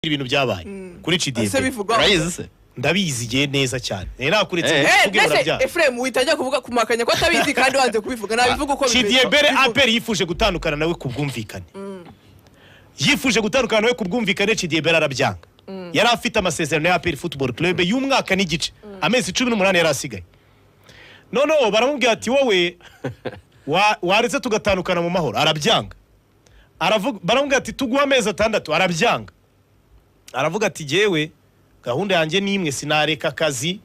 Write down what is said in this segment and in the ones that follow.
ibintu byabaye kuri CDB urayizi se ndabiziye neza cyane nakuretse Ephraim witajya kuvuga kumakanya ko atabizi kandi wanze kubivuga nabivuga uko CDB APR yifuje gutandukana nawe kubwumvikane yifuje gutandukana nawe kubwumvikane CDB arabyanga yari afite amasezerano ya APR Football Club y'umwaka n'igice amezi 18 yari asigaye none baramubwira ati wowe waretse tugatandukana mu mahoro arabyanga aravuga baramubwira ati tuguha amezi 6 arabyanga aravuga ati jewe gahunda yanjye nimwe sinareka akazi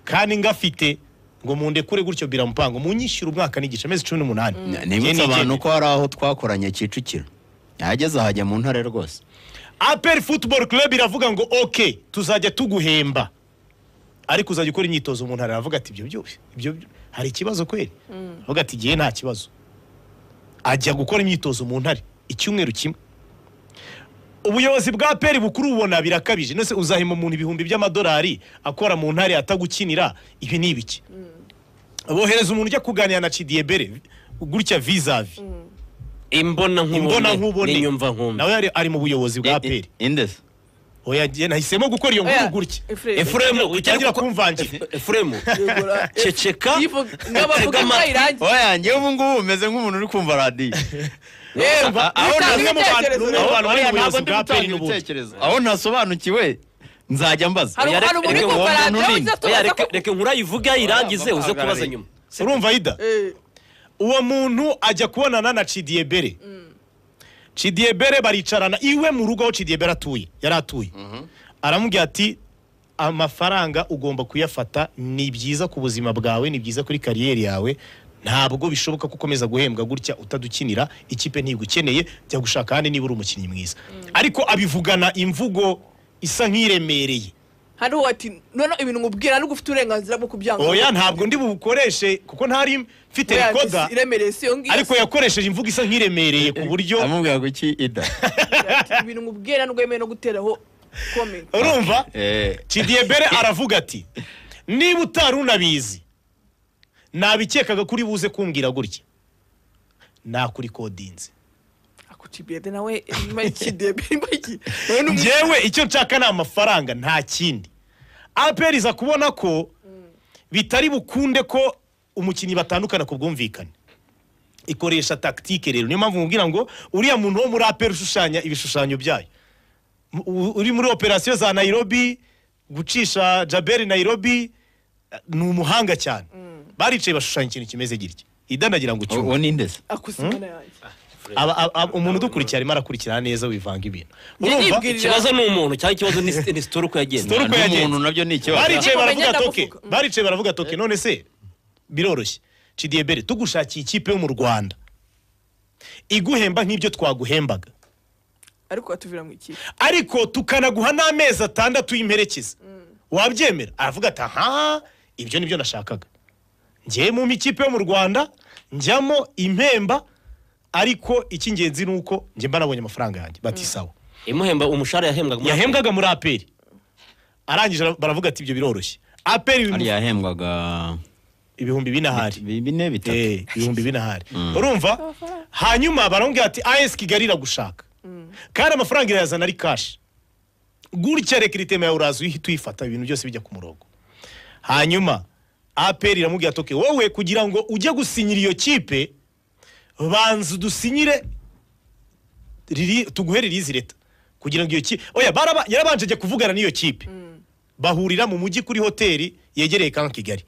kandi ngafite ngo mundekure gutyo bira mupango munyishyura umwaka n'igice amezi 18 nibutse abantu ko hari aho twakoranye Kicukiro yageze ahajya mu ntare rwose APR Football Club iravuga ngo okay tuzajya tuguhemba ariko uzajya ukora imyitozo mu ntare aravuga ati ibyo hari ikibazo kweli avuga ati giye nta kibazo ajya gukora imyitozo mu ntare icyumweru kimwe ubuyobozi bwa APR bukuru ubona birakabije nose uzahima umuntu ibihumbi by'amadolari akora mu ntare atagukinira ibi nibiki abohereza umuntu ujya kuganira na CDB gutya vis-a-vis imbona nkubone ninyumva nkumva nawe ari mu buyobozi bwa APR indese oya je nahisemo gukora iyo nkuru gutya Ephraim utangira kumvangira Ephraim ceceka n'abavuga irangi oya ngiye ubu ngubu umeze nk'umuntu uri kumva radio aho ntasobanukiwe nzajya mbaza reka nkurayivuga irangize uze kubaza nyuma urumva ida uwo muntu ajya kubonana na CDB CDB baricarana iwe mu rugo aho CDB yari atuye aramubwira ati amafaranga ugomba kuyafata ni byiza ku buzima bwawe ni byiza kuri kariyeri yawe ntabwo bishoboka gukomeza guhembwa gutya utadukinira ikipe ntigukeneye jya gushaka handi niba uri umukinnyi mwiza ariko abivugana imvugo isa nk'iremereye hano ati none ibintu ngubwira no gufite uburenganzira bwo kubyanga oya ntabwo ndi bukoreshe kuko ntari mfite rekoda ariko yakoresheje imvugo isa nk'iremereye ku buryo amubwira ngo iki ida ibintu ngubwira no gwemeye no guteraho comment urumva CDB aravuga ati niba utarunabizi nabikekaga kuri buze kumbwira gutya nakuri kodinze akutibede nawe CDB njewe icyo nshaka na amafaranga nta kindi APR iza kubona ko bitari bukunde ko umukinnyi batandukana ku bwumvikane ikoresha tactique rero niyo mpamvu mubwira ngo uriya muntu wo muri APR ushushanya ibishushanyo byayo uri muri operation za Nairobi gucisha Jaberi Nairobi ni umuhanga cyane baricaye bashushanya ikintu kimeze gitya idanagira ngo uwo nindese akusimana yanjye umuntu dukurikira arimo arakurikirana neza wivanga ibintu urumva ikibazo ni umuntu cyangwa ikibazo ni story ko yagenze umuntu nabyo ni ikibazo baricaye baravuga toke none se biroroshye CDB tugushakiye ikipe yo mu Rwanda iguhemba nk'ibyo twaguhembaga ariko atuvira mu ikipe ariko tukanaguha n'amezi 6 y'imperekeza wabyemera aravuga ati aha ibyo nibyo nashakaga ngiye mu ikipe yo mu Rwanda njyamo impemba ariko ikingenzi nuko nje mbanabonye amafaranga yanjye batisawa imuhemba umushara yahembwaga muri APR arangije baravuga ati ibyo biroroshye APR yahembwaga ibihumbi binahari bine bitatu ibihumbi binahari urumva hanyuma barambwira ati AS Kigali iragushaka kandi amafaranga irazana ari cash gutya recruitment ya urazo tuyifata ibintu byose bijya ku murongo hanyuma APR iramubwira toke wowe kugira ngo ujye gusinyira iyo kipe banzu dusinyire tuguhere ririzi leta kugira ngo iyo kipe oya yarabanje ajya kuvugana n'iyo kipe bahurira mu mujyi kuri hoteli yegereye kan Kigali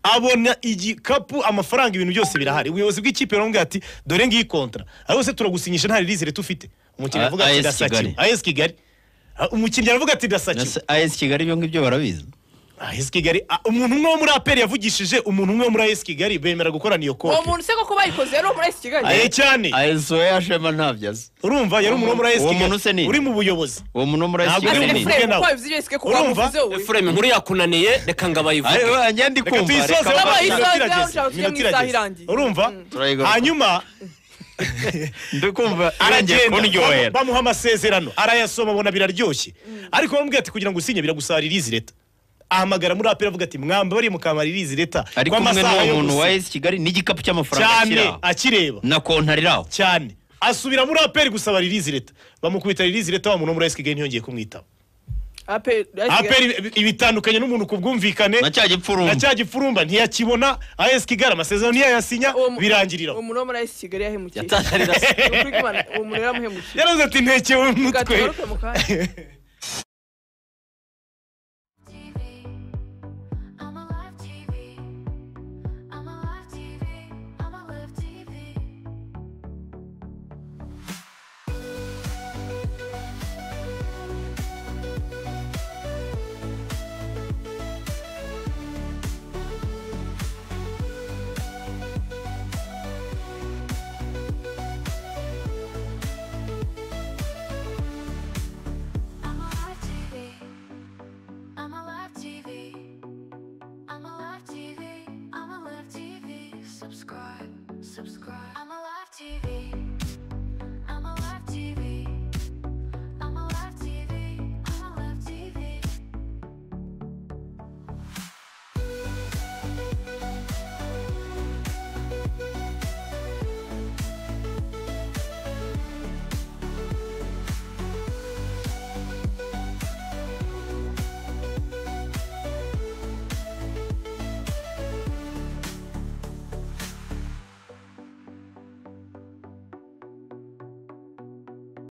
abona igikapu amafaranga ibintu byose birahari ubuyobozi bw'ikipe baramubwira ati dore ngiyi kontra ariko se turagusinyisha nta ririzi leta ufite umukinnyi avuga ati dasaki AS Kigali umukinnyi aravuga ati dasaki AS Kigali byo ngibyo barabizi AS Kigali umuntu umwe muri APR yavugishije umuntu umwe muri AS Kigali bemera gukorana iyo kope umuntu se ko bayikoze rero muri AS Kigali cyane AS yashema ntabyaza urumva yari umuntu muri AS Kigali uri mu buyobozi uwo muntu muri AS Kigali urumva Ephraim nkuru yakunaniye reka ngabayivuge njye ndi kumva urumva hanyuma ndikumva aragenda bamuha amasezerano arayasoma abona biraryoshye ariko bamubwira ati kugira ngo usinye biragusaririza leta ahamagara muri APR avuga ati mwamba bari mukamaririza leta kwa masaha yo muntu wa AS Kigali n'igikapu cy'amafaranga akireba na kontariraho cyane asubira muri aperi gusaba release leta bamukubita release leta wa muntu muri AS Kigali ntiyongeye kumwitaba aperi ibitandukanye n'umuntu kubwumvikane na cya gipfurumba ntiyakibona AS Kigali amasezerano ntiyayasinya birangirira umuntu wo muri AS Kigali yahemukiye yatangarira uwo muntu yaramuhemukiye yaravuze ati ntekewe umutwe Subscribe.